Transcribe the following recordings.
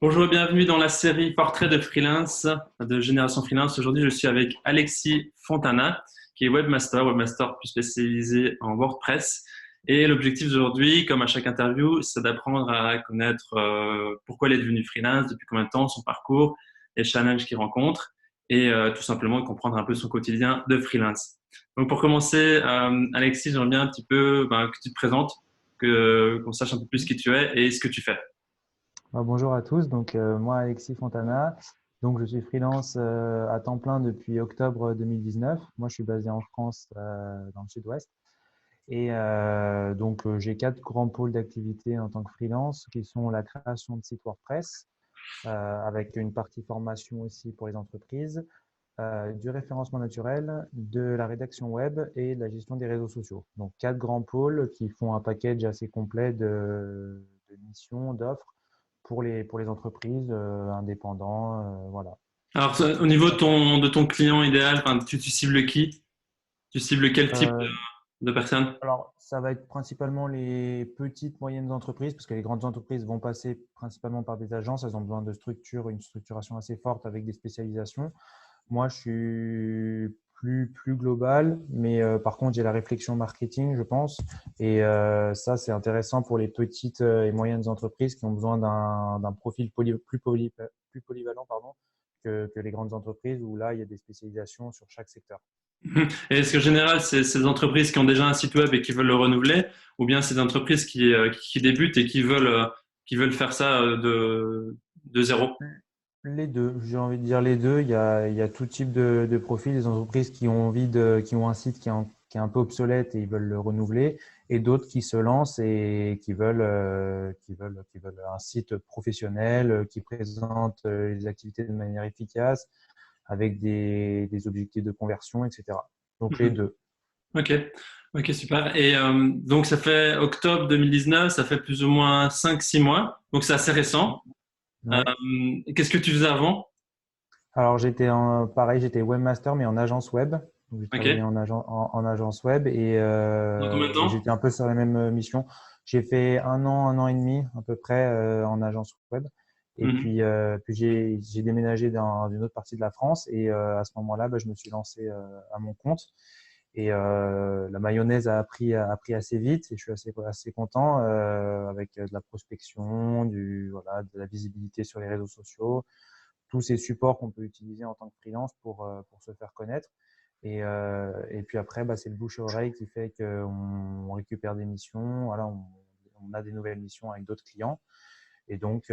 Bonjour et bienvenue dans la série Portrait de freelance de Génération Freelance. Aujourd'hui, je suis avec Alexis Fontana, qui est webmaster plus spécialisé en WordPress. Et l'objectif d'aujourd'hui, comme à chaque interview, c'est d'apprendre à connaître pourquoi il est devenu freelance, depuis combien de temps, son parcours, les challenges qu'il rencontre et tout simplement de comprendre un peu son quotidien de freelance. Donc pour commencer, Alexis, j'aimerais bien un petit peu que tu te présentes, qu'on sache un peu plus qui tu es et ce que tu fais. Bonjour à tous, moi Alexis Fontana, je suis freelance à temps plein depuis octobre 2019. Moi je suis basé en France dans le sud-ouest j'ai quatre grands pôles d'activité en tant que freelance qui sont la création de sites WordPress avec une partie formation aussi pour les entreprises, du référencement naturel, de la rédaction web et de la gestion des réseaux sociaux. Donc quatre grands pôles qui font un package assez complet de missions, d'offres pour les entreprises, indépendants, voilà. Alors, au niveau de ton client idéal, enfin, tu cibles qui? Tu cibles quel type Euh, de personne? alors, ça va être principalement les petites, moyennes entreprises, parce que les grandes entreprises vont passer principalement par des agences. Elles ont besoin de structure, une structuration assez forte avec des spécialisations. Moi, je suis plus global, mais par contre, j'ai la réflexion marketing, je pense. Ça, c'est intéressant pour les petites et moyennes entreprises qui ont besoin d'un profil plus polyvalent, pardon, que les grandes entreprises où là, il y a des spécialisations sur chaque secteur. Mhm. Et est-ce que en général, c'est des entreprises qui ont déjà un site web et qui veulent le renouveler, ou bien c'est des entreprises qui débutent et qui veulent faire ça de zéro? Les deux, j'ai envie de dire les deux. Il y a tout type de profil, des entreprises qui ont un site qui est un peu obsolète et ils veulent le renouveler, et d'autres qui se lancent et qui veulent un site professionnel qui présente les activités de manière efficace, avec des objectifs de conversion, etc. Donc les Mhm. deux. Ok, ok, super. Et donc, ça fait octobre 2019, ça fait plus ou moins 5, 6 mois, donc c'est assez récent. Ouais. Qu'est-ce que tu faisais avant? Alors pareil, j'étais webmaster mais en agence web. Donc, j'ai Ok. travaillé en agence web Dans combien de et temps? j'étais un peu sur la même mission. J'ai fait un an et demi à peu près en agence web. Puis j'ai déménagé dans une autre partie de la France à ce moment-là, je me suis lancé à mon compte. La mayonnaise a pris assez vite et je suis assez content avec de la prospection, voilà, de la visibilité sur les réseaux sociaux, tous ces supports qu'on peut utiliser en tant que freelance pour se faire connaître. Et puis après, c'est le bouche à oreille qui fait qu'on récupère des missions. Voilà, on a des nouvelles missions avec d'autres clients. Et donc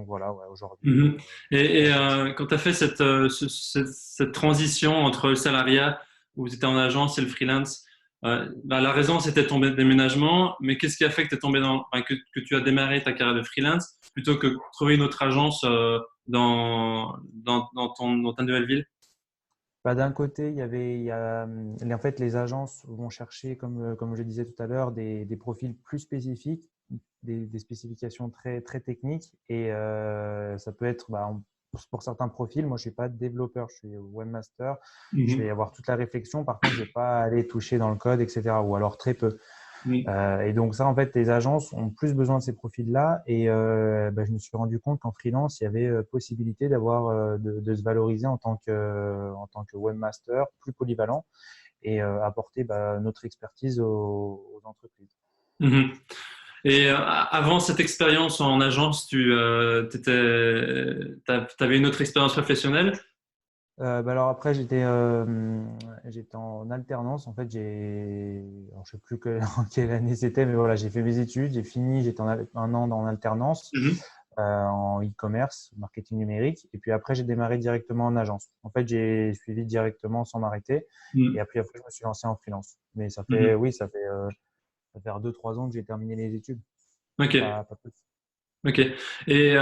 voilà, ouais, aujourd'hui, Mhm. Et quand tu as fait cette transition entre le salariat, où tu étais en agence et le freelance, la raison c'était ton déménagement, mais qu'est-ce qui a fait que, t'es tombé que tu as démarré ta carrière de freelance plutôt que trouver une autre agence dans ta nouvelle ville? d'un côté, en fait, les agences vont chercher, comme je disais tout à l'heure, des profils plus spécifiques, des spécifications très, très techniques. Ça peut être, pour certains profils, moi, je suis pas développeur, je suis webmaster. Je vais Mhm. avoir toute la réflexion. Par contre, je vais pas aller toucher dans le code, etc. Ou alors très peu. Mhm. Et donc ça, en fait, les agences ont plus besoin de ces profils-là. Je me suis rendu compte qu'en freelance, il y avait possibilité de se valoriser en tant que webmaster, plus polyvalent, et apporter notre expertise aux entreprises. Mhm. Et avant cette expérience en agence, t'avais une autre expérience professionnelle? Alors après, j'étais en alternance. En fait, alors, je sais plus en quelle année c'était, mais voilà, j'ai fait mes études, j'ai fini, j'étais un an en alternance Mhm. en e-commerce, marketing numérique. Et puis après, j'ai démarré directement en agence. En fait, j'ai suivi directement sans m'arrêter. Et Mhm. après, je me suis lancé en freelance. Mais Mhm. oui, ça fait 2, 3 ans que j'ai terminé les études, Ok. pas plus. Ok. Et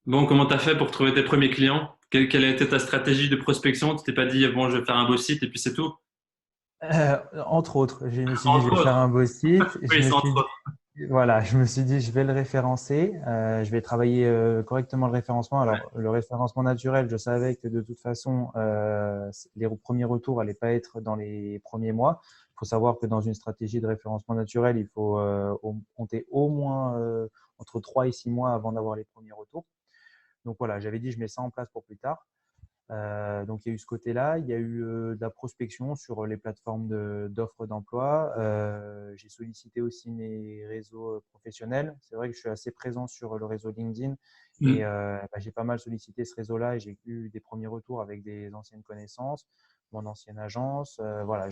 bon, comment tu as fait pour trouver tes premiers clients? Quelle a été ta stratégie de prospection? Tu t'es pas dit, bon, je vais faire un beau site et puis c'est tout? Entre autres, je me suis dit, je Entre vais faire autres. un beau site. Je Oui, me c'est suis entre dit, autres. voilà, je me suis dit, je vais le référencer. Je vais travailler correctement le référencement. Alors, le référencement naturel, je savais que de toute façon, les premiers retours n'allaient pas être dans les premiers mois. Il faut savoir que dans une stratégie de référencement naturel, il faut compter au moins entre 3 et 6 mois avant d'avoir les premiers retours. Donc voilà, j'avais dit je mets ça en place pour plus tard. Donc il y a eu ce côté-là, il y a eu de la prospection sur les plateformes d'offres d'emploi. J'ai sollicité aussi mes réseaux professionnels. C'est vrai que je suis assez présent sur le réseau LinkedIn et j'ai pas mal sollicité ce réseau-là et j'ai eu des premiers retours avec des anciennes connaissances, mon ancienne agence. Voilà,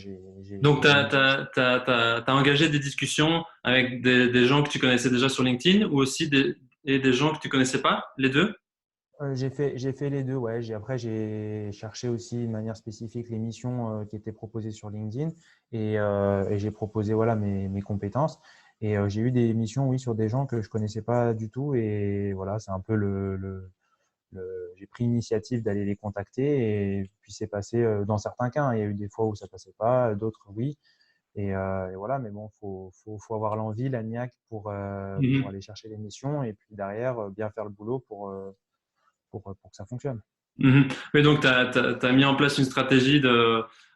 Donc, tu as engagé des discussions avec des gens que tu connaissais déjà sur LinkedIn ou aussi des gens que tu connaissais pas, les deux? J'ai fait les deux, ouais. Après, j'ai cherché aussi de manière spécifique les missions qui étaient proposées sur LinkedIn et j'ai proposé voilà, mes compétences. Et j'ai eu des missions, oui, sur des gens que je connaissais pas du tout. Et voilà, c'est un peu j'ai pris l'initiative d'aller les contacter. Et puis, c'est passé dans certains cas, hein. Il y a eu des fois où ça passait pas, d'autres, oui. Et voilà, mais bon, faut avoir l'envie, la niaque pour Mhm. aller chercher les missions et puis derrière, bien faire le boulot pour que ça fonctionne. Mhm. Oui, donc tu as mis en place une stratégie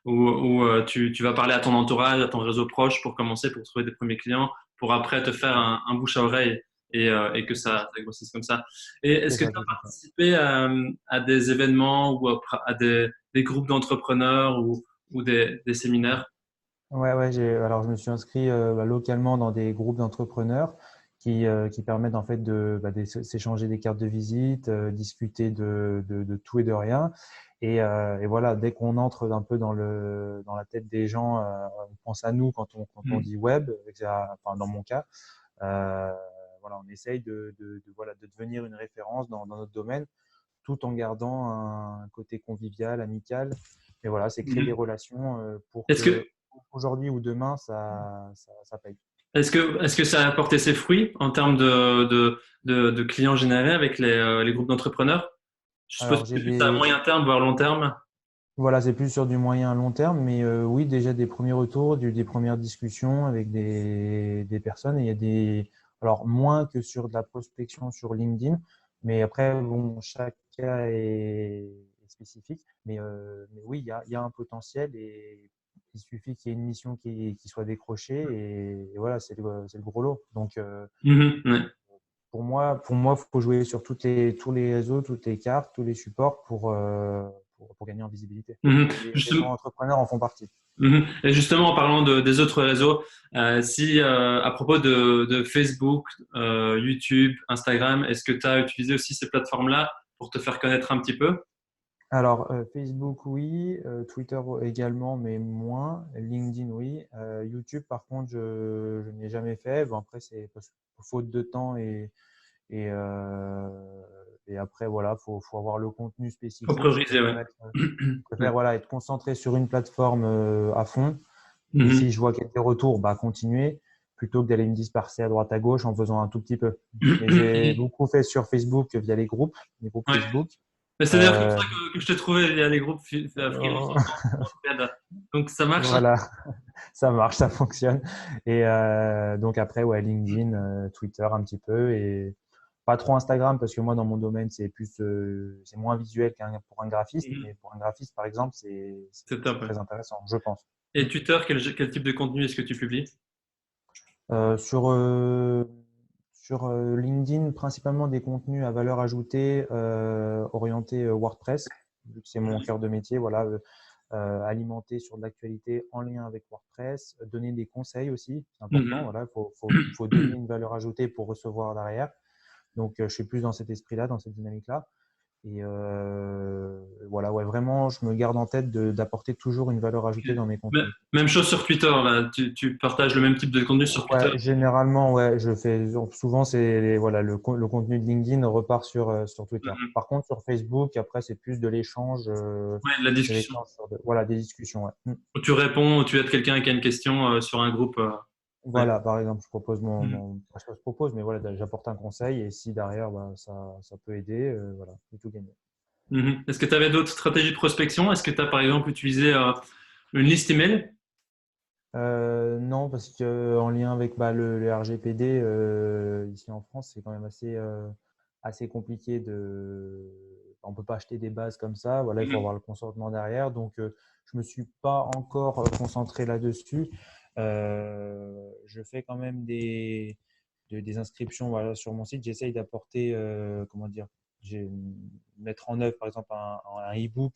où tu vas parler à ton entourage, à ton réseau proche pour commencer, pour trouver des premiers clients, pour après te faire un bouche à oreille et que ça grossisse comme ça. Et est-ce C'est que tu ça, tout as à fait. participé à des événements ou à des groupes d'entrepreneurs ou des séminaires? Ouais, ouais, alors je me suis inscrit localement dans des groupes d'entrepreneurs qui permettent en fait de s'échanger des cartes de visite, discuter de tout et de rien. Et voilà, dès qu'on entre un peu dans la tête des gens, on pense à nous quand on Mhm. dit web, enfin, dans mon cas. Euh, voilà, on essaye voilà, de devenir une référence dans notre domaine, tout en gardant un côté convivial, amical. Mais voilà, c'est créer des Mhm. relations pour Est-ce que que aujourd'hui ou demain, ça paye. est-ce que ça a apporté ses fruits en termes de clients générés avec les groupes d'entrepreneurs? Je suppose Alors, que c'est plus à moyen terme, voire long terme. voilà, c'est plus sur du moyen à long terme, mais oui, déjà des premiers retours, des premières discussions avec des personnes. Et il y a alors moins que sur de la prospection sur LinkedIn, mais après, bon, chaque cas est spécifique. Mais oui, il y a un potentiel et il suffit qu'il y ait une mission qui soit décrochée et voilà, c'est le gros lot. Donc, Mhm, ouais. pour moi, faut jouer sur tous les réseaux, toutes les cartes, tous les supports pour gagner en visibilité. Mhm. Et les réseaux Justement, entrepreneurs en font partie. Et justement, en parlant des autres réseaux, si à propos de Facebook, YouTube, Instagram, est-ce que tu as utilisé aussi ces plateformes-là pour te faire connaître un petit peu? Alors, Facebook, oui, Twitter également, mais moins. LinkedIn, oui. YouTube, par contre, je n'y ai jamais fait. Bon, après, c'est faute de temps et, et après, voilà, faut avoir le contenu Faut spécifique. prioriser, ouais. Je préfère Ouais. voilà, être concentré sur une plateforme à fond. Et si Mhm. je vois quelques retours, bah, continuer plutôt que d'aller me disperser à droite à gauche en faisant un tout petit peu. Mais j'ai beaucoup fait sur Facebook via les groupes Ouais. Facebook. Mais c'est d'ailleurs comme Euh, ça que je t'ai trouvé via les groupes freelance en Suède. Donc ça marche. voilà, ça marche, ça fonctionne. Et donc après, ouais, LinkedIn, Twitter un petit peu et pas trop Instagram parce que moi dans mon domaine c'est moins visuel pour un graphiste, Mhm. mais pour un graphiste par exemple C'est c'est top, ouais. très intéressant, je pense. Et Twitter, quel type de contenu est-ce que tu publies? Euh, sur euh, sur LinkedIn, principalement des contenus à valeur ajoutée orientés WordPress, vu que c'est mon cœur de métier, voilà, alimenter sur de l'actualité en lien avec WordPress, donner des conseils aussi, c'est important, Mhm. voilà, faut donner une valeur ajoutée pour recevoir derrière. Donc, je suis plus dans cet esprit-là, dans cette dynamique-là. Et voilà, ouais, vraiment, je me garde en tête d'apporter toujours une valeur Ok. ajoutée dans mes contenus. Même chose sur Twitter, là. Tu partages le même type de contenu sur Twitter. Ouais, généralement, ouais, je fais souvent voilà le contenu de LinkedIn repart sur Twitter. Mhm. Par contre, sur Facebook, après, c'est plus Ouais, de la de discussion. l'échange voilà, des discussions. Ouais. Où tu réponds, où tu aides quelqu'un qui a une question sur un groupe. Ouais. Voilà, par exemple, je propose Mhm. pas que je propose, mais voilà, j'apporte un conseil et si derrière, bah, ça peut aider, voilà, c'est tout gagné. Mhm. Est-ce que tu avais d'autres stratégies de prospection? Est-ce que tu as par exemple utilisé une liste email? Non, parce que en lien avec le RGPD ici en France, c'est quand même assez compliqué on peut pas acheter des bases comme ça. Voilà, il faut Mhm. avoir le consentement derrière. Donc, je me suis pas encore concentré là-dessus. Je fais quand même des inscriptions voilà, sur mon site, j'essaye d'apporter, comment dire, mettre en œuvre par exemple un e-book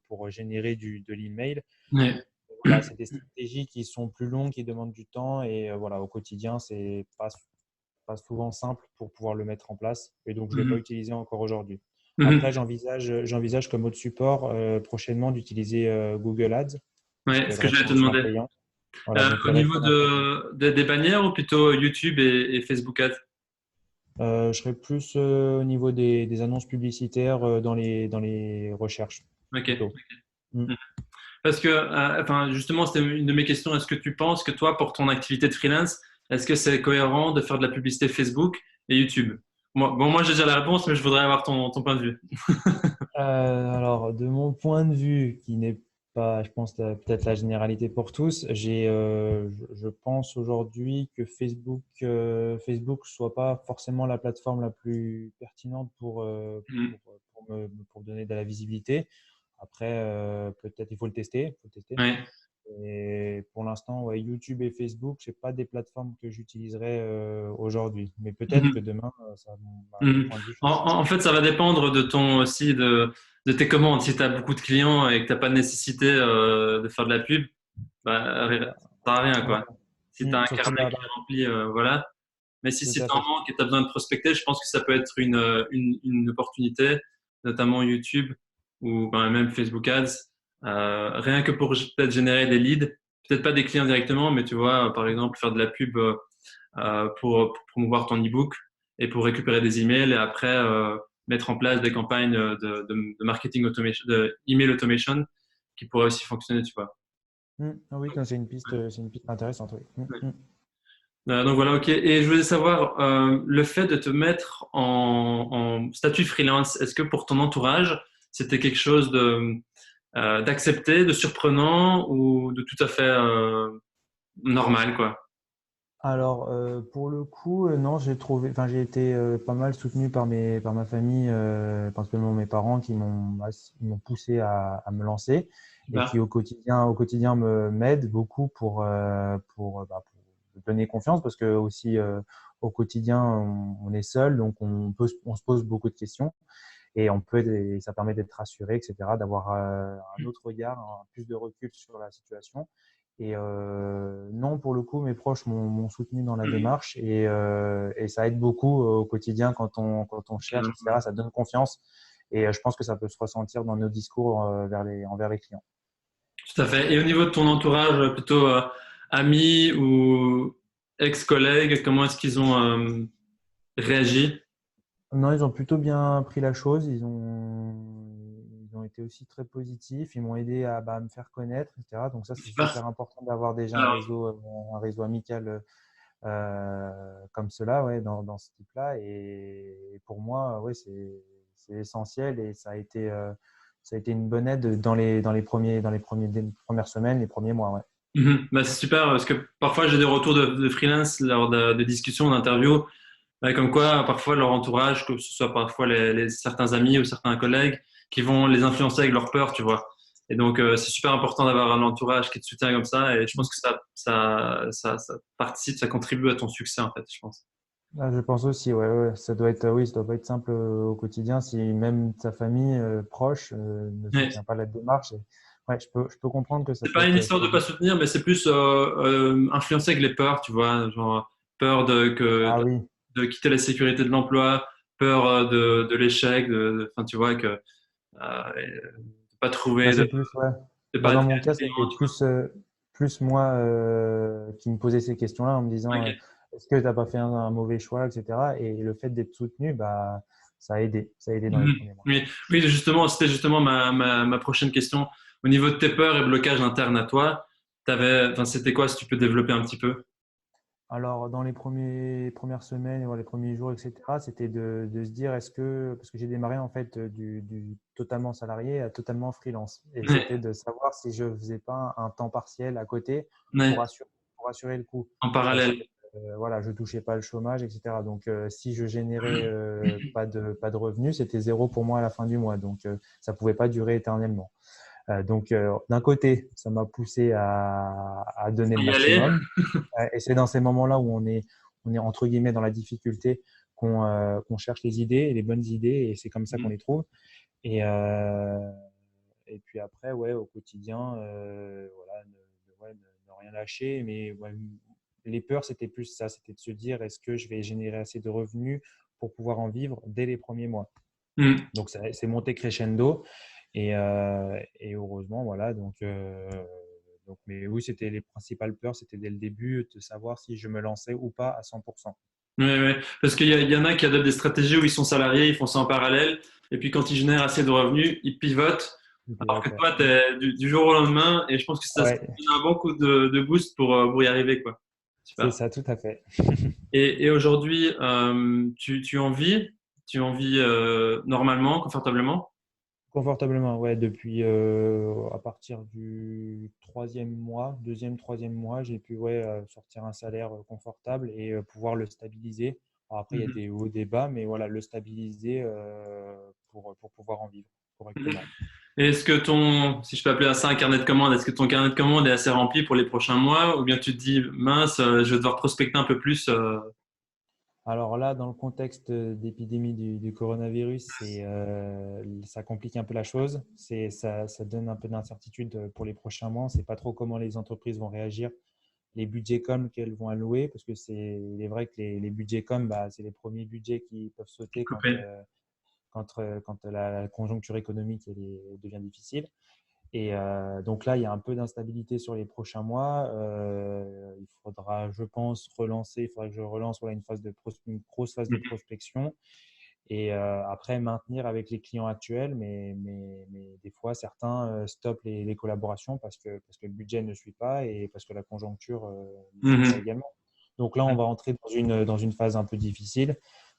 pour générer de l'email. Ouais. Voilà, c'est des stratégies qui sont plus longues, qui demandent du temps et voilà, au quotidien, c'est pas souvent simple pour pouvoir le mettre en place et donc je ne l'ai pas Mhm. utilisé encore aujourd'hui. Après, Mhm. j'envisage comme autre support prochainement d'utiliser Google Ads parce Ouais, que ce le que j'allais te référencement demander. payant. Voilà, donc Au le niveau référencement payant. des bannières ou plutôt YouTube et Facebook Ads? Je serais plus au niveau des annonces publicitaires dans les recherches Ok. plutôt. Mm. Mhm. Parce que, enfin, justement, c'était une de mes questions. Est-ce que tu penses que toi, pour ton activité de freelance, est-ce que c'est cohérent de faire de la publicité Facebook et YouTube? Moi, j'ai déjà la réponse, mais je voudrais avoir ton point de vue. Alors, de mon point de vue, qui n'est pas, je pense, peut-être la généralité pour tous, je pense aujourd'hui que Facebook soit pas forcément la plateforme la plus pertinente Mhm. pour donner de la visibilité. Après, peut-être il faut le tester, Ouais. Et pour l'instant, ouais, YouTube et Facebook, c'est pas des plateformes que j'utiliserai aujourd'hui. Mais peut-être que Mhm. demain, mon Mhm. point de vue En changera. fait, ça va dépendre de ton aussi de tes commandes. Si tu as beaucoup de clients et que tu n'as pas de nécessité de faire de la pub, bah, ça sert à rien, Ouais. quoi. Si tu as un Surtout carnet qui est rempli, voilà. Mais tout si à tu en fait. manques et tu as besoin de prospecter, je pense que ça peut être une opportunité, notamment YouTube ou ben, même Facebook Ads, rien que pour peut-être générer des leads, peut-être pas des clients directement, mais tu vois, par exemple, faire de la pub pour promouvoir ton e-book et pour récupérer des emails et après mettre en place des campagnes de marketing automation, de email automation qui pourraient aussi fonctionner, tu vois. Ah oui, non, c'est une piste intéressante, oui. Donc voilà, ok. Et je voulais savoir, le fait de te mettre en statut freelance, est-ce que pour ton entourage, c'était quelque chose d'accepté, de surprenant ou de tout à fait normal, quoi? Alors, pour le coup, non, j'ai été pas mal soutenu par ma famille, principalement mes parents ils m'ont poussé à me lancer et Super. qui au quotidien m'aident beaucoup pour me donner confiance parce que aussi au quotidien, on est seul, donc on se pose beaucoup de questions et ça permet d'être rassuré, etc., d'avoir un autre regard, plus de recul sur la situation. Et non, pour le coup, mes proches m'ont soutenu dans la démarche et ça aide beaucoup au quotidien quand on cherche, etc. Ça donne confiance et je pense que ça peut se ressentir dans nos discours envers les clients. Tout à fait. Et au niveau de ton entourage, plutôt amis ou ex-collègues, comment est-ce qu'ils ont réagi? Non, ils ont plutôt bien pris la chose. Ils ont été aussi très positifs. Ils m'ont aidé à me faire connaître, etc. Donc ça, c'est Super. super important d'avoir déjà Alors, un réseau amical comme cela, ouais, dans ce type-là. Et pour moi, ouais, c'est essentiel et ça a été une bonne aide dans les premières semaines, les premiers mois, ouais. bah, c'est super parce que parfois j'ai des retours de freelance lors de discussions, d'interviews. Ouais, comme quoi, parfois leur entourage, que ce soit parfois certains amis ou certains collègues, qui vont les influencer avec leur peur, tu vois. Et donc, c'est super important d'avoir un entourage qui te soutient comme ça. Et je pense que ça participe, ça contribue à ton succès, en fait, je pense. Ah, je pense aussi, ouais, ouais, oui, ça doit pas être simple au quotidien si même sa famille proche ne Ouais. soutient pas la démarche. Ouais, je peux comprendre que C'est pas une histoire ça de peut pas être. soutenir, mais c'est plus influencer avec les peurs, tu vois. Genre, peur Ah oui, de quitter la sécurité de l'emploi, peur de l'échec, enfin, tu vois, de pas bah, trouver, c'est plus, ouais. de Bah, pas dans attirer mon des cas, clients, c'était tu vois. plus moi qui me posais ces questions-là en me disant Ok. est-ce que tu n'as pas fait un mauvais choix, etc. Et le fait d'être soutenu, bah, ça a aidé dans les Mhm. premiers mois. Oui, oui, justement, c'était justement ma prochaine question. Au niveau de tes peurs et blocages internes à toi, enfin, c'était quoi si tu peux développer un petit peu? Alors, dans les premières semaines, les premiers jours, etc., c'était de se dire, parce que j'ai démarré en fait du totalement salarié à totalement freelance. Et Ouais, c'était de savoir si je faisais pas un temps partiel à côté ouais, pour assurer, pour assurer le coup. en Parce que parallèle. voilà, je touchais pas le chômage, etc. Donc, si je générais pas de revenus, c'était zéro pour moi à la fin du mois. Donc, ça pouvait pas durer éternellement. Donc, d'un côté, ça m'a poussé à donner le Y aller. maximum. Et c'est dans ces moments-là où on est entre guillemets dans la difficulté qu'on cherche les idées, les bonnes idées, et c'est comme ça qu'on les trouve. Et, et puis après, ouais, au quotidien, voilà, ne rien lâcher. Mais ouais, les peurs, c'était plus ça, c'était de se dire, est-ce que je vais générer assez de revenus pour pouvoir en vivre dès les premiers mois? Mhm. Donc, c'est monté crescendo. Et heureusement, voilà. Donc, mais oui, c'était les principales peurs, c'était dès le début de savoir si je me lançais ou pas à 100%. Ouais, ouais. Parce qu'il y en a qui adoptent des stratégies où ils sont salariés, ils font ça en parallèle, et puis quand ils génèrent assez de revenus, ils pivotent. Et puis, Alors que ouais. toi, t'es du jour au lendemain, et je pense que ça Ouais, donne un bon coup de boost pour y arriver, quoi. c'est Super. ça, tout à fait. Et aujourd'hui, tu en vis normalement, confortablement? Confortablement, ouais, depuis à partir du troisième mois, deuxième, troisième mois, j'ai pu ouais, sortir un salaire confortable et pouvoir le stabiliser. Alors après, il y a Mhm. des hauts, des bas, mais voilà, le stabiliser pour pouvoir en vivre Mhm. correctement. Et est-ce que si je peux appeler ça un carnet de commandes, est-ce que ton carnet de commandes est assez rempli pour les prochains mois, ou bien tu te dis, mince, je vais devoir prospecter un peu plus Alors là, dans le contexte d'épidémie du coronavirus, ça complique un peu la chose. Ça donne un peu d'incertitude pour les prochains mois. On ne sait pas trop comment les entreprises vont réagir, les budgets com qu'elles vont allouer, parce que il est vrai que les budgets com, bah, c'est les premiers budgets qui peuvent sauter coupés? quand la conjoncture économique devient difficile. Et donc là, il y a un peu d'instabilité sur les prochains mois. Il faudra, je pense, relancer. Il faudra que je relance voilà, une grosse phase de prospection. Et après, maintenir avec les clients actuels. Mais des fois, certains stoppent les collaborations parce que le budget ne suit pas et parce que la conjoncture ne suit pas Mhm. également. Donc là, on va entrer dans une phase un peu difficile.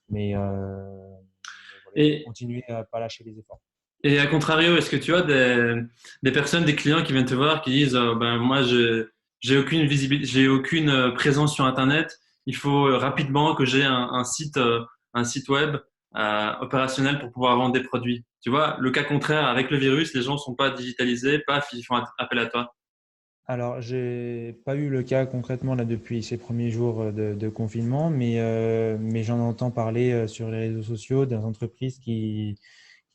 Mais voilà, il faut Et, continuer à ne pas lâcher les efforts. et à contrario, est-ce que tu as des personnes, des clients qui viennent te voir, qui disent, ben moi, j'ai aucune visibilité, j'ai aucune présence sur Internet. Il faut rapidement que j'ai un site web opérationnel pour pouvoir vendre des produits. Tu vois, le cas contraire, avec le virus, les gens sont pas digitalisés, paf, ils font appel à toi. Alors, j'ai pas eu le cas concrètement là depuis ces premiers jours de confinement, mais j'en entends parler sur les réseaux sociaux des entreprises qui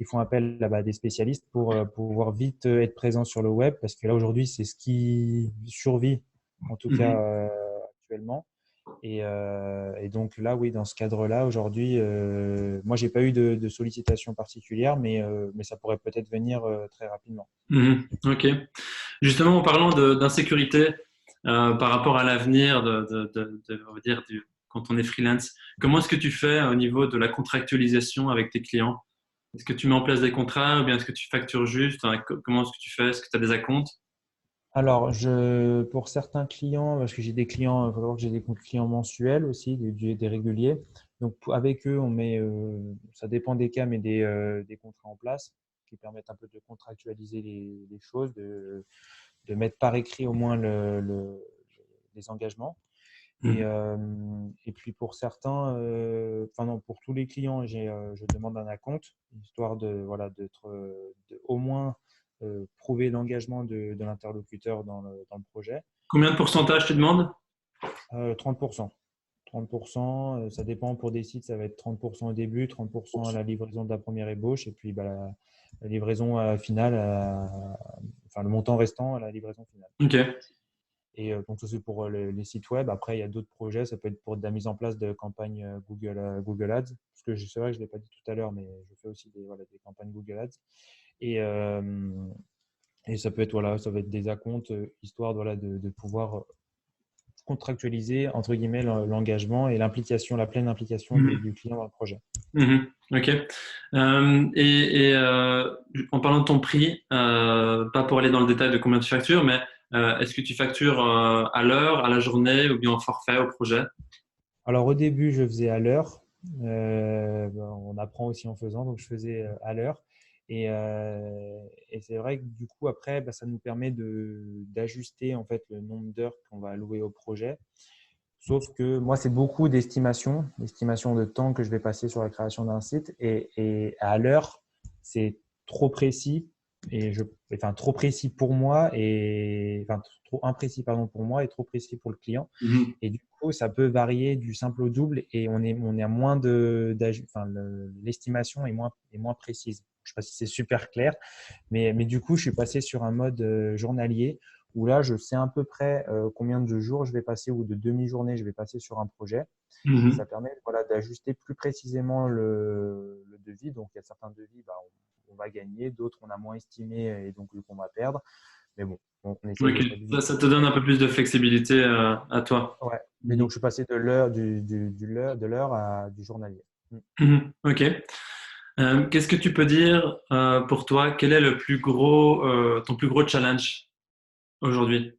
font appel là, des spécialistes pour pouvoir vite être présents sur le web, parce que là aujourd'hui, c'est ce qui survit, en tout cas Mhm. actuellement. Et donc là, oui, dans ce cadre-là, aujourd'hui, moi, j'ai pas eu de sollicitation particulière, mais ça pourrait peut-être venir très rapidement. Mhm. Ok. Justement, en parlant d'insécurité par rapport à l'avenir, on va dire, quand on est freelance, comment est-ce que tu fais au niveau de la contractualisation avec tes clients? Est-ce que tu mets en place des contrats ou bien est-ce que tu factures juste? Enfin, comment est-ce que tu fais? Est-ce que tu as des acomptes? Alors, pour certains clients, parce que j'ai des clients, il faut savoir que j'ai des clients mensuels aussi, des réguliers. Donc, avec eux, ça dépend des cas, mais des contrats en place qui permettent un peu de contractualiser les choses, de mettre par écrit au moins les engagements. Et, Mhm. euh, et puis pour certains, enfin non, pour tous les clients, je demande un acompte, histoire voilà, au moins prouver l'engagement de l'interlocuteur dans le projet. Combien de pourcentage tu demandes? 30%. 30%, ça dépend pour des sites, ça va être 30% au début, 30% à la livraison de la première ébauche, et puis bah, la livraison finale, enfin le montant restant à la livraison finale. Ok. Et donc, ça, c'est pour les sites web. Après, il y a d'autres projets. Ça peut être pour de la mise en place de campagnes Google Ads. Parce que c'est vrai que je ne l'ai pas dit tout à l'heure, mais je fais aussi des campagnes Google Ads. Et, euh, et ça peut être, voilà, ça va être des acomptes, histoire voilà, de pouvoir contractualiser, entre guillemets, l'engagement et l'implication, la pleine implication Mhm. du client dans le projet. Mhm. Ok. En parlant de ton prix, pas pour aller dans le détail de combien tu factures, mais est-ce que tu factures à l'heure, à la journée ou bien en forfait au projet? Alors, au début, je faisais à l'heure. On apprend aussi en faisant, donc je faisais à l'heure. Et c'est vrai que du coup, après, bah, ça nous permet d'ajuster en fait le nombre d'heures qu'on va allouer au projet. Sauf que moi, c'est beaucoup d'estimation de temps que je vais passer sur la création d'un site. Et à l'heure, c'est trop précis enfin, trop précis pour moi et enfin, trop imprécis pardon, pour moi et trop précis pour le client. Mhm. Et du coup, ça peut varier du simple au double et on est à moins enfin, l'estimation est moins précise. Je sais pas si c'est super clair, mais du coup, je suis passé sur un mode journalier où là, je sais à peu près combien de jours je vais passer ou de demi-journée je vais passer sur un projet. Et ça Mhm. permet voilà, d'ajuster plus précisément le devis. Donc, il y a certains devis, bah, on va gagner, d'autres on a moins estimé et donc qu'on va perdre. Mais bon, on essaye Ok. de stabiliser. Ça te donne un peu plus de flexibilité à toi. Ouais. Mais Mhm. donc, je suis passé de l'heure à du journalier. Mm. Mhm. Ok. Qu'est-ce que tu peux dire pour toi? Quel est ton plus gros challenge aujourd'hui?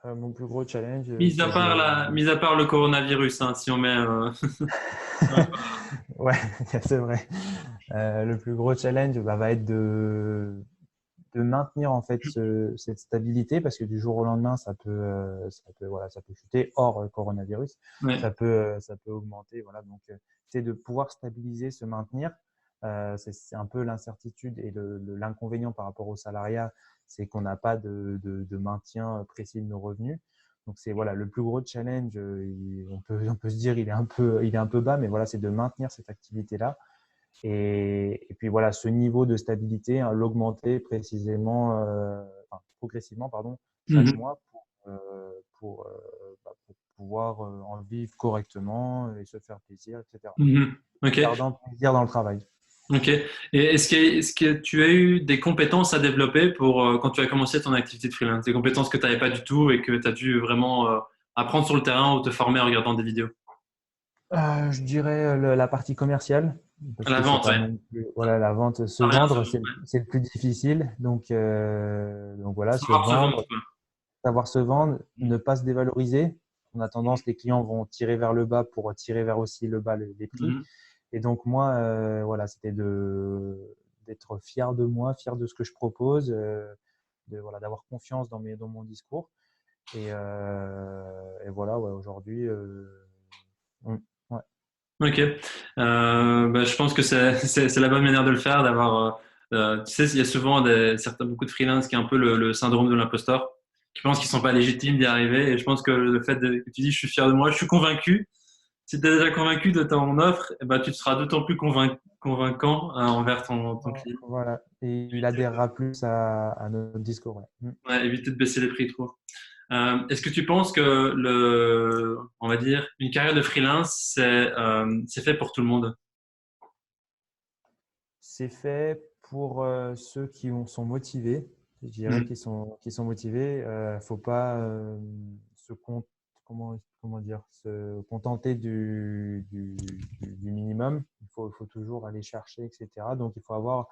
Mon plus gros challenge, Mis à c'est part de. mis à part le coronavirus, hein, si on met. Ouais, c'est vrai. Le plus gros challenge bah, va être de maintenir en fait cette stabilité parce que du jour au lendemain, voilà, ça peut chuter hors coronavirus, Ouais. ça peut augmenter. Voilà, donc c'est de pouvoir stabiliser, se maintenir. C'est un peu l'incertitude et l'inconvénient par rapport au salariat, c'est qu'on n'a pas de maintien précis de nos revenus. Donc c'est voilà le plus gros challenge. On peut se dire il est un peu bas, mais voilà c'est de maintenir cette activité là et puis voilà, ce niveau de stabilité, hein, l'augmenter précisément, enfin, progressivement, pardon, chaque Mhm. mois pour pouvoir en vivre correctement et se faire plaisir, etc. Mhm. En Ok. gardant plaisir dans le travail. Ok. Et est-ce que tu as eu des compétences à développer pour quand tu as commencé ton activité de freelance, des compétences que tu n'avais pas du tout et que tu as dû vraiment apprendre sur le terrain ou te former en regardant des vidéos? Je dirais la partie commerciale, parce La que c'est vente, pas ouais. non plus, voilà, la vente, se Ah, rien, vendre, c'est le plus difficile. Donc voilà, se savoir se vendre, vendre, quoi. savoir se vendre, ne pas se dévaloriser. On a tendance, les clients vont tirer vers le bas pour tirer vers aussi le bas les prix. Mhm. Et donc moi, voilà, c'était d'être fier de moi, fier de ce que je propose, voilà, d'avoir confiance dans mon discours. Et voilà, ouais, aujourd'hui, ouais. Ok. Bah, je pense que c'est la bonne manière de le faire, d'avoir. Tu sais, il y a souvent beaucoup de freelance qui ont un peu le syndrome de l'imposteur, qui pensent qu'ils sont pas légitimes d'y arriver. Et je pense que le fait que tu dis, je suis fier de moi, je suis convaincu. Si tu es déjà convaincu de ton offre, eh ben, tu seras d'autant plus convaincant envers ton client. Voilà. Et il Éviter, adhérera plus à notre discours. Ouais. ouais, éviter de baisser les prix trop. Est-ce que tu penses que on va dire, une carrière de freelance, c'est fait pour tout le monde? C'est fait pour ceux sont motivés. Je dirais Mhm. qui sont motivés. Faut pas comment dire, se contenter du minimum. Faut toujours aller chercher, etc. Donc faut avoir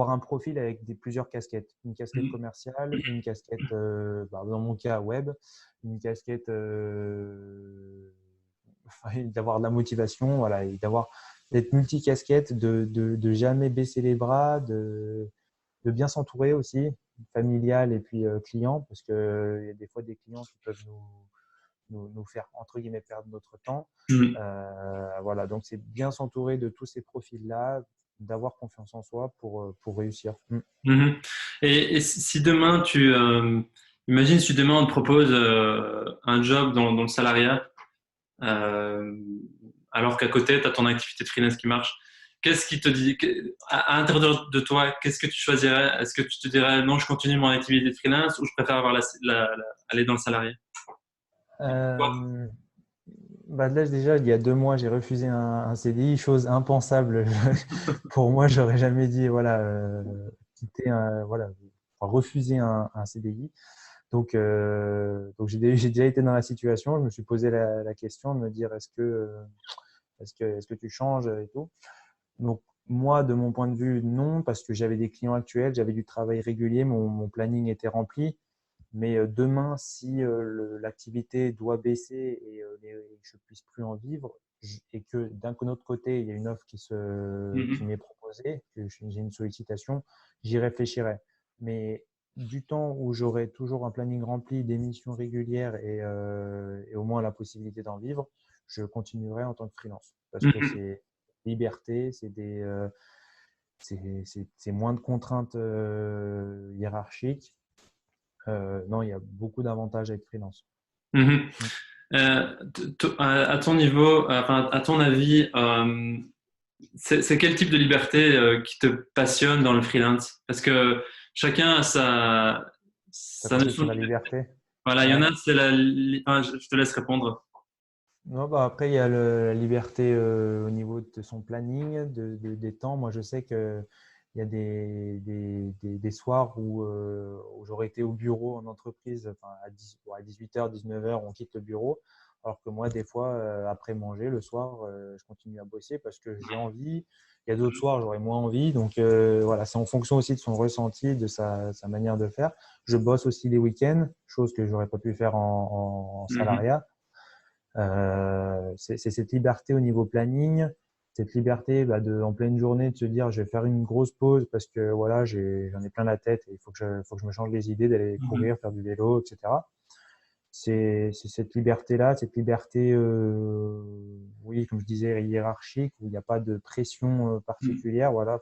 un profil avec plusieurs casquettes. Une casquette commerciale, une casquette, bah, dans mon cas, web, une casquette, d'avoir de la motivation, voilà, et d'être multicasquette, de jamais baisser les bras, de bien s'entourer aussi, familial et puis client, parce que il y a des fois des clients qui peuvent nous faire entre guillemets perdre notre temps. Mhm. Voilà, donc c'est bien s'entourer de tous ces profils-là, d'avoir confiance en soi pour réussir. Mm. Mhm. Et si demain imagine si demain on te propose un job dans le salariat, euh, alors qu'à côté tu as ton activité de freelance qui marche, qu'est-ce qui te dit, à l'intérieur de toi, qu'est-ce que tu choisirais? Est-ce que tu te dirais non, je continue mon activité de freelance ou je préfère avoir aller dans le salarié? Euh, Bah là, déjà, il y a 2 mois, j'ai refusé un CDI, chose impensable. Pour moi, j'aurais jamais dit, voilà, voilà, enfin, refuser un CDI. Donc j'ai déjà été dans la situation. Je me suis posé la question de me dire, est-ce que tu changes et tout. Donc moi, de mon point de vue, non, parce que j'avais des clients actuels, j'avais du travail régulier, mon planning était rempli. Mais demain, si l'activité doit baisser et que je puisse plus en vivre, et que d'un autre côté, il y a une offre qui Mhm. m'est proposée, que j'ai une sollicitation, j'y réfléchirai. Mais du temps où j'aurai toujours un planning rempli, des missions régulières et au moins la possibilité d'en vivre, je continuerai en tant que freelance. Parce que Mhm. c'est liberté, c'est moins de contraintes hiérarchiques. Non, il y a beaucoup d'avantages avec freelance. Mhm. Mm. À ton niveau, enfin, à ton avis, c'est quel type de liberté qui te passionne dans le freelance? Parce que chacun a Ça sa consiste notion sur de la liberté. liberté. Voilà, il y en Ouais. a, c'est enfin, je te laisse répondre. Non, bah après, il y a la liberté au niveau de son planning, des temps. Moi, je sais qu'il y a des soirs où j'aurais été au bureau en entreprise enfin, à 18h, 19h, on quitte le bureau. Alors que moi, des fois, après manger, le soir, je continue à bosser parce que j'ai envie. Il y a d'autres soirs, j'aurais moins envie. Donc, voilà, c'est en fonction aussi de son ressenti, de sa manière de faire. Je bosse aussi les week-ends, chose que j'aurais pas pu faire en Mhm. salariat. C'est cette liberté au niveau planning, cette liberté en pleine journée de se dire je vais faire une grosse pause parce que voilà, j'en ai plein la tête et il faut que je me change les idées d'aller Mhm. courir, faire du vélo, etc. C'est cette liberté-là, cette liberté, oui, comme je disais, hiérarchique, où il n'y a pas de pression Mhm. particulière. Voilà,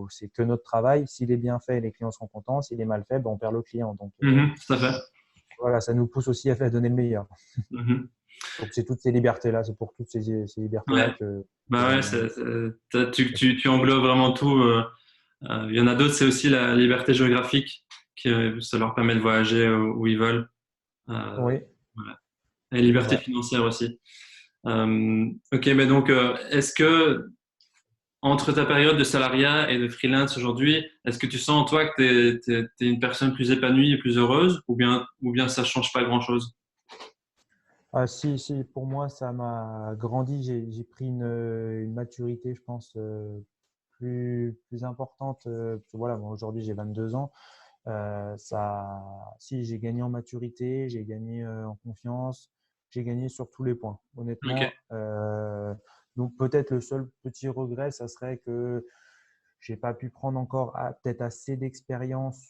c'est que notre travail. S'il est bien fait, les clients seront contents. S'il est mal fait, ben, on perd le client. Donc, Mhm. Tout à fait. voilà, ça nous pousse aussi à faire donner le meilleur. Mhm. Donc, c'est toutes ces libertés-là, c'est pour toutes ces libertés-là Ouais. que Bah ouais, j'aime. tu englobes vraiment tout. Il y en a d'autres, c'est aussi la liberté géographique, qui ça leur permet de voyager où ils veulent. Euh, Oui, voilà. Et c'est liberté vrai. financière aussi. Ok, mais donc, est-ce que entre ta période de salariat et de freelance aujourd'hui, est-ce que tu sens, toi, que tu es, une personne plus épanouie et plus heureuse, ou bien ça change pas grand-chose? Ah, si, pour moi, ça m'a grandi. J'ai pris une maturité, je pense, plus importante. Parce que voilà, moi, aujourd'hui, j'ai 22 ans. Si, j'ai gagné en maturité, j'ai gagné en confiance, j'ai gagné sur tous les points, Ok. honnêtement. Donc, peut-être le seul petit regret, ça serait que j'ai pas pu prendre encore peut-être assez d'expérience.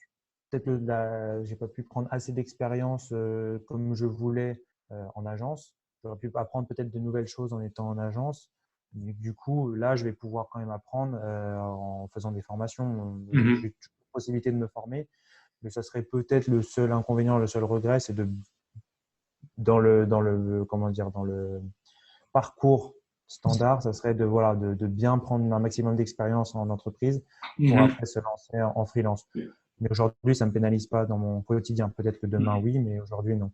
J'ai pas pu prendre assez d'expérience comme je voulais en agence. J'aurais pu apprendre peut-être de nouvelles choses en étant en agence. Du coup, là, je vais pouvoir quand même apprendre en faisant des formations. Mhm. J'ai toujours la possibilité de me former, mais ça serait peut-être le seul inconvénient, le seul regret, c'est comment dire, dans le parcours standard, ça serait voilà, de bien prendre un maximum d'expérience en entreprise pour Mhm. après se lancer en freelance. Mais aujourd'hui, ça ne me pénalise pas dans mon quotidien. Peut-être que demain, oui, mais aujourd'hui, non.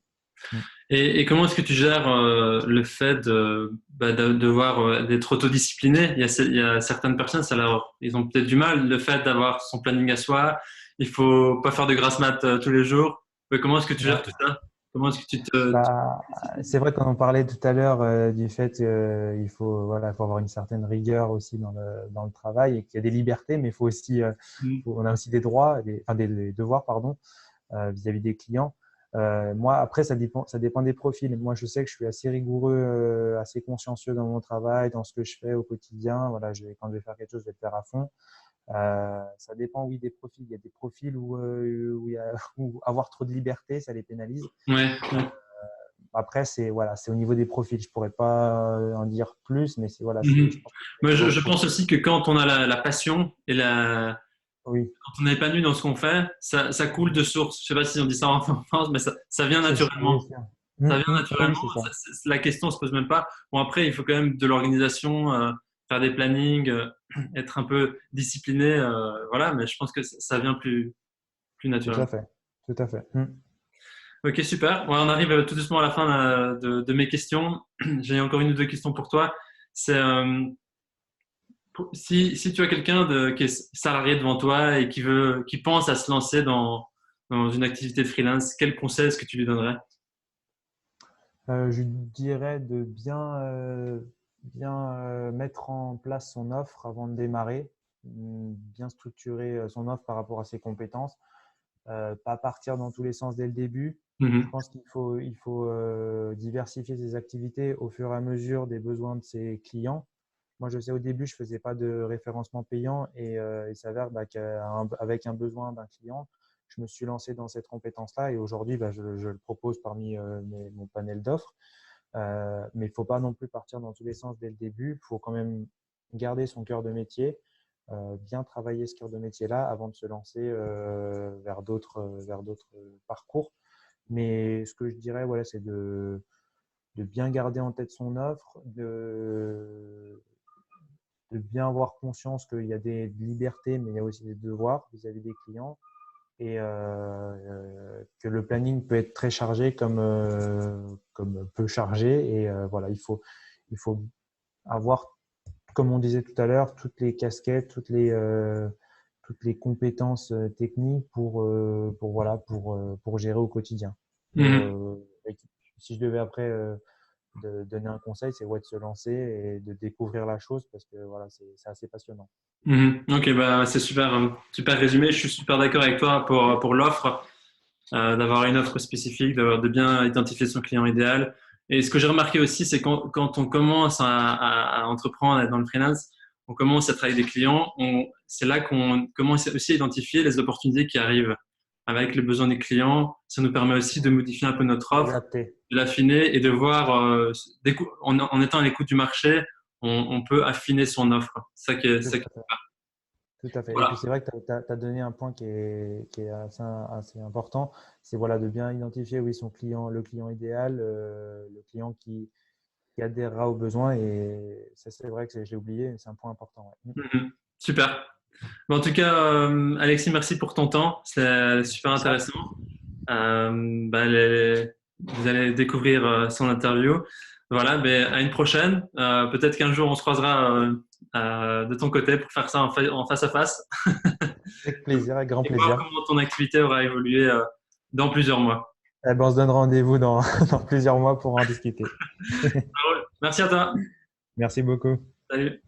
Mm. Et comment est-ce que tu gères le fait de devoir d'être autodiscipliné? Il y a certaines personnes, ils ont peut-être du mal, le fait d'avoir son planning à soi. Il faut pas faire de grasse mat tous les jours. Mais comment est-ce que tu gères Ouais. tout ça? Comment est-ce que tu Bah, c'est disciplines? vrai qu'on en parlait tout à l'heure du fait qu'il voilà, faut avoir une certaine rigueur aussi dans le travail et qu'il y a des libertés, mais il faut aussi, on a aussi des droits, enfin des devoirs, pardon, vis-à-vis des clients. Moi, après, ça dépend des profils. Moi, je sais que je suis assez rigoureux, assez consciencieux dans mon travail, dans ce que je fais au quotidien. Voilà, quand je vais faire quelque chose, je vais le faire à fond. Ça dépend, oui, des profils. Il y a des profils où avoir trop de liberté, ça les pénalise. Ouais, Euh, ouais. Après, c'est au niveau des profils. Je pourrais pas en dire plus, mais voilà, Mhm. je pense que c'est au Moi, niveau je pense profil. aussi que quand on a la passion et Oui, quand on est épanoui dans ce qu'on fait, ça coule de source. Je sais pas si on dit ça en France, mais ça vient c'est ça, oui, naturellement. Ça vient oui, naturellement. c'est ça. La question se pose même pas. Bon, après, il faut quand même de l'organisation, faire des plannings, être un peu discipliné, voilà. Mais je pense que ça vient plus Tout à naturellement. fait. Tout à fait. Ok, super. Ouais, on arrive tout doucement à la fin de mes questions. J'ai encore une ou deux questions pour toi. C'est si tu as quelqu'un qui est salarié devant toi et qui pense à se lancer dans une activité de freelance, quel conseil est-ce que tu lui donnerais? Je dirais de bien mettre en place son offre avant de démarrer, bien structurer son offre par rapport à ses compétences, pas partir dans tous les sens dès le début. Je Mhm. pense qu'il faut diversifier ses activités au fur et à mesure des besoins de ses clients. Moi, je sais au début, je faisais pas de référencement payant et il s'avère qu'avec un besoin d'un client, je me suis lancé dans cette compétence-là et aujourd'hui, je le propose parmi mon panel d'offres. Mais il ne faut pas non plus partir dans tous les sens dès le début. Il faut quand même garder son cœur de métier, bien travailler ce cœur de métier-là avant de se lancer vers d'autres parcours. Mais ce que je dirais, voilà, c'est de bien garder en tête son offre, de bien avoir conscience qu'il y a des libertés, mais il y a aussi des devoirs vis-à-vis des clients et que le planning peut être très chargé comme peu chargé. Et voilà, il faut avoir, comme on disait tout à l'heure, toutes les casquettes, toutes les compétences techniques pour gérer au quotidien. Mhm. Et si je devais après de donner un conseil, c'est ouais, de se lancer et de découvrir la chose parce que voilà, c'est assez passionnant. Mhm. Ok, bah, c'est super, super résumé. Je suis super d'accord avec toi pour l'offre, d'avoir une offre spécifique, de bien identifier son client idéal. Et ce que j'ai remarqué aussi, c'est quand on commence à entreprendre dans le freelance, on commence à travailler avec des clients, c'est là qu'on commence aussi à identifier les opportunités qui arrivent avec les besoins des clients. Ça nous permet aussi de modifier un peu notre offre, Adapté. de l'affiner et de voir, en étant à l'écoute du marché, on peut affiner son offre. C'est ça qui est, Tout ça qui à fait. Tout à fait. Et puis voilà. c'est vrai que tu as donné un point qui est assez important. C'est voilà, de bien identifier oui, son client, le client idéal, le client qui adhérera aux besoins. Et ça, c'est vrai que je l'ai oublié, c'est un point important. Ouais. Mhm. Super. Bon, en tout cas, Alexis, merci pour ton temps. C'est super Ça, intéressant. Bah, vous allez découvrir son interview. Voilà, ben, à une prochaine. Peut-être qu'un jour, on se croisera de ton côté pour faire ça en face à face avec plaisir, avec grand et voir plaisir. comment ton activité aura évolué dans plusieurs mois. Eh ben, on se donne rendez-vous dans, dans plusieurs mois pour en discuter. Merci à toi. Merci beaucoup. Salut.